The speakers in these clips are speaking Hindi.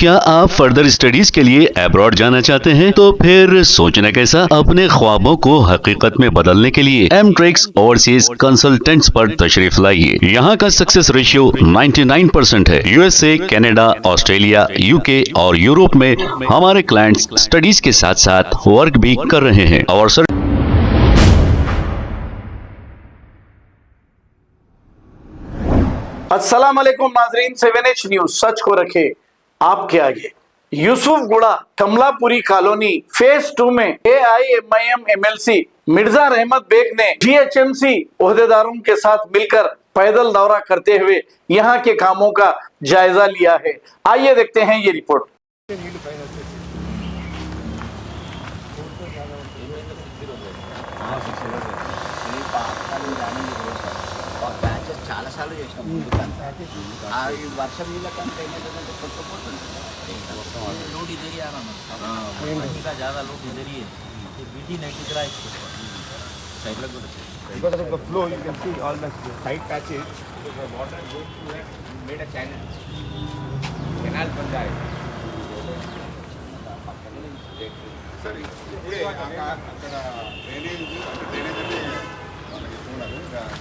क्या आप फर्दर स्टडीज के लिए अब्रॉड जाना चाहते हैं? तो फिर सोचना कैसा, अपने ख्वाबों को हकीकत में बदलने के लिए एमट्रिक्स ओवरसीज कंसल्टेंट्स पर तशरीफ लाइए। यहाँ का सक्सेस रेशियो 99% है। यूएसए, कनाडा, ऑस्ट्रेलिया, यूके और यूरोप में हमारे क्लाइंट्स स्टडीज के साथ साथ वर्क भी कर रहे हैं और अस्सलाम वालेकुम नाजरीन, 7H न्यूज सच को रखे आपके आगे। यूसुफगुड़ा कमलापुरी कॉलोनी फेज 2 में AIMIM MLC मिर्जा रहमत बेग ने GHMC ओहदेदारों के साथ मिलकर पैदल दौरा करते हुए यहाँ के कामों का जायजा लिया है। आइए देखते हैं ये रिपोर्ट। చాలా సార్లు చేసినాం ముందుకంతా ఈ వర్షం నీళ్ళకంటే ఏమైందంటే కొట్టుకుపోతుంది लोड इधर ही आ रहा है पानी का ज़्यादा लोड इधर ही है ये बीटी नहीं टिक रहा है इसको साइड लग because of the flow you can see all the side patches the water goes to it made a channel canal बन जाएगा सर ఇప్పుడే అక్కడ డ్రైనేజ్ అంటే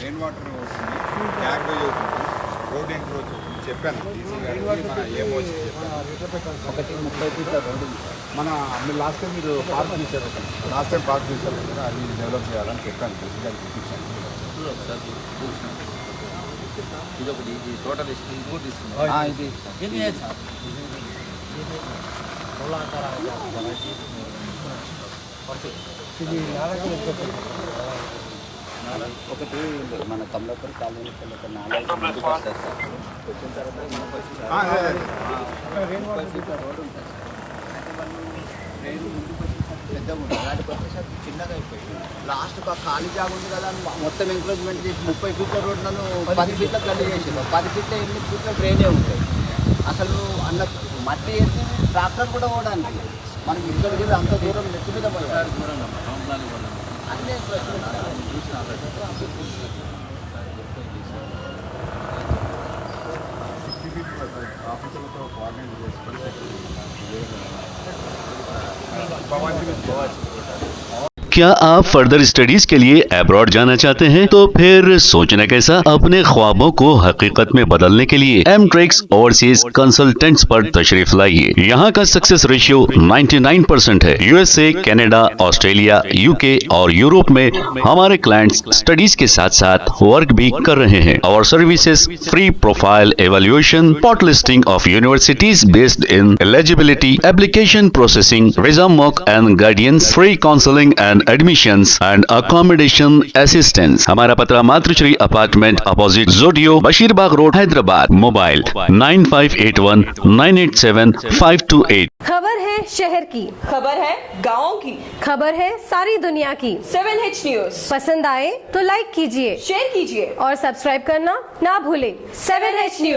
రెయిన్ వాటర్ వస్తుంది గ్యారేజ్ అవుతుంది రోడ్ ఎంక్రోచ్ అవుతుంది చెప్పాను టీసీ గారికి మన ఏమో ఒకటి 30 ఫీట్ల రోడ్డు మన లాస్ట్ టైం మీరు పార్క్ తీశారు లాస్ట్ టైం పార్క్ తీశారు కదా అది డెవలప్ చేయాలని చెప్పాను టీసీ గారికి చూపించాను ఇది ఒకటి ఇది టోటల్ ఇంకోటి తీసుకున్నాం ఇది ఒకటి మన కమలాపురం కాలనీ నాలుగు వస్తుంది సార్ వచ్చిన తర్వాత రోడ్డు ఉంటుంది పెద్దగా ఉంటుంది వాటికి వచ్చేసరికి చిన్నగా అయిపోయింది లాస్ట్ ఒక ఖాళీ జాగా ఉంది కదా మొత్తం ఎంకరేజ్మెంట్ చేసి 30 ఫీట్ల రోడ్ నన్ను 10 ఫీట్ల గల్లి చేసేది 10 ఫీట్ల 8 ఫీట్ల డ్రైనే ఉంటాయి అసలు అన్న మట్టి వేసి ట్రాక్టర్ కూడా పోవడానికి మనకి ఇక్కడికి అంత దూరం నెత్తి మీద పోయారు దూరంగా అన్నీ ఆఫీసులతో కోఆర్డినేట్ చేసుకొని क्या आप फर्दर स्टडीज के लिए अब्रॉड जाना चाहते हैं? तो फिर सोचना कैसा, अपने ख्वाबों को हकीकत में बदलने के लिए एमट्रिक्स ओवरसीज कंसल्टेंट्स पर तशरीफ लाइए। यहाँ का सक्सेस रेशियो 99% है। यूएसए, कनाडा, ऑस्ट्रेलिया, यूके और यूरोप में हमारे क्लाइंट्स स्टडीज के साथ साथ वर्क भी कर रहे हैं और services free profile evaluation, pot listing of universities based in eligibility, application processing, visa mock and guidance, free counselling and admissions and accommodation assistance. हमारा पता मातृश्री अपार्टमेंट अपोजिट जोडियो, बशीरबाग रोड, हैदराबाद। मोबाइल 9581 987 528। खबर है शहर की, खबर है गाँव की, खबर है सारी दुनिया की। 7H न्यूज पसंद आए तो लाइक कीजिए, शेयर कीजिए और सब्सक्राइब करना ना भूलें। 7H news.